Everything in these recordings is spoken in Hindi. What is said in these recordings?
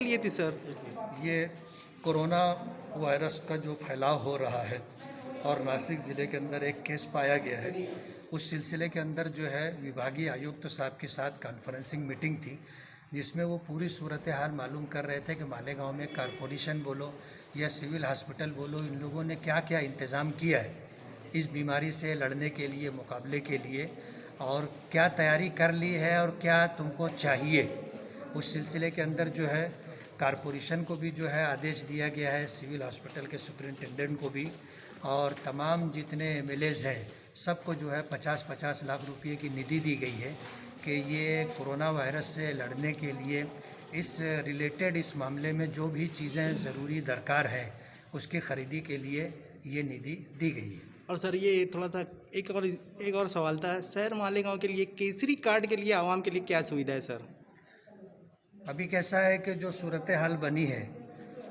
लिए थी सर। ये कोरोना वायरस का जो फैलाव हो रहा है और नासिक ज़िले के अंदर एक केस पाया गया है, उस सिलसिले के अंदर जो है विभागीय आयुक्त साहब के साथ कॉन्फ्रेंसिंग मीटिंग थी, जिसमें वो पूरी सूरत हाल मालूम कर रहे थे कि मालेगांव में कारपोरेशन बोलो या सिविल हॉस्पिटल बोलो, इन लोगों ने क्या क्या इंतज़ाम किया है इस बीमारी से लड़ने के लिए, मुकाबले के लिए, और क्या तैयारी कर ली है और क्या तुमको चाहिए। उस सिलसिले के अंदर जो है कारपोरेशन को भी जो है आदेश दिया गया है, सिविल हॉस्पिटल के सुपरिटेंडेंट को भी, और तमाम जितने एमएलएज हैं सबको जो है 50-50 लाख रुपए की निधि दी गई है कि ये कोरोना वायरस से लड़ने के लिए इस रिलेटेड इस मामले में जो भी चीज़ें ज़रूरी दरकार है उसकी ख़रीदी के लिए ये निधि दी गई है। और सर ये थोड़ा सा एक और सवाल था, शहर मालेगांव के लिए केसरी कार्ड के लिए आवाम के लिए क्या सुविधा है सर? अभी कैसा है कि जो सूरत हाल बनी है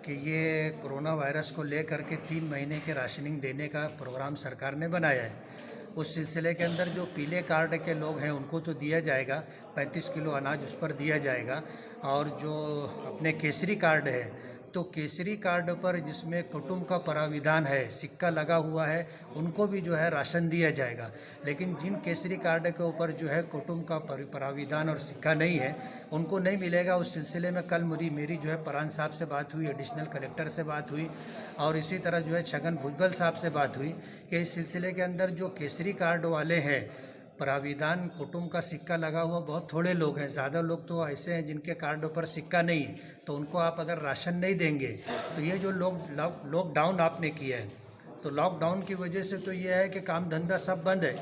कि ये कोरोना वायरस को लेकर के 3 महीने के राशनिंग देने का प्रोग्राम सरकार ने बनाया है। उस सिलसिले के अंदर जो पीले कार्ड के लोग हैं उनको तो दिया जाएगा, 35 किलो अनाज उस पर दिया जाएगा, और जो अपने केसरी कार्ड है तो केसरी कार्ड पर जिसमें कुटुंब का प्राविधान है, सिक्का लगा हुआ है, उनको भी जो है राशन दिया जाएगा। लेकिन जिन केसरी कार्ड के ऊपर जो है कुटुंब का प्राविधान और सिक्का नहीं है उनको नहीं मिलेगा। उस सिलसिले में कल मेरी जो है परान साहब से बात हुई, एडिशनल कलेक्टर से बात हुई, और इसी तरह जो है छगन भुजबल साहब से बात हुई कि इस सिलसिले के अंदर जो केसरी कार्ड वाले हैं, प्राविधान कुटुंब का सिक्का लगा हुआ बहुत थोड़े लोग हैं, ज़्यादा लोग तो ऐसे हैं जिनके कार्डों पर सिक्का नहीं है, तो उनको आप अगर राशन नहीं देंगे तो ये जो लॉकडाउन आपने किया है, तो लॉकडाउन की वजह से तो ये है कि काम धंधा सब बंद है।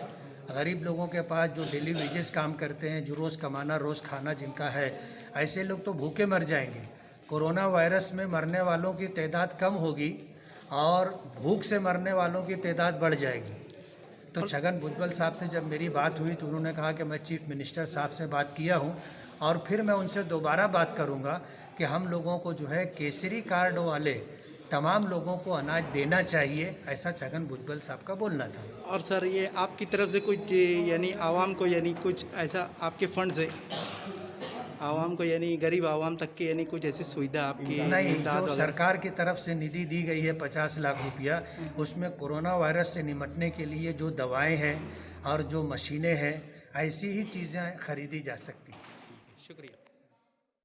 गरीब लोगों के पास जो डेली वेजेस काम करते हैं, जो रोज़ कमाना रोज़ खाना जिनका है, ऐसे लोग तो भूखे मर जाएंगे। कोरोना वायरस में मरने वालों की तादाद कम होगी और भूख से मरने वालों की तादाद बढ़ जाएगी। तो छगन भुजबल साहब से जब मेरी बात हुई तो उन्होंने कहा कि मैं चीफ मिनिस्टर साहब से बात किया हूं और फिर मैं उनसे दोबारा बात करूंगा कि हम लोगों को जो है केसरी कार्ड वाले तमाम लोगों को अनाज देना चाहिए, ऐसा छगन भुजबल साहब का बोलना था। और सर ये आपकी तरफ से कुछ यानी आवाम को यानी कुछ ऐसा आपके फंड से आवाम को यानी गरीब आवाम तक की यानी कुछ ऐसी सुविधा आपकी नहीं, इमदाद जो वगैरह? सरकार की तरफ से निधि दी गई है 50 लाख रुपया, उसमें कोरोना वायरस से निपटने के लिए जो दवाएं हैं और जो मशीनें हैं, ऐसी ही चीज़ें खरीदी जा सकती हैं। शुक्रिया।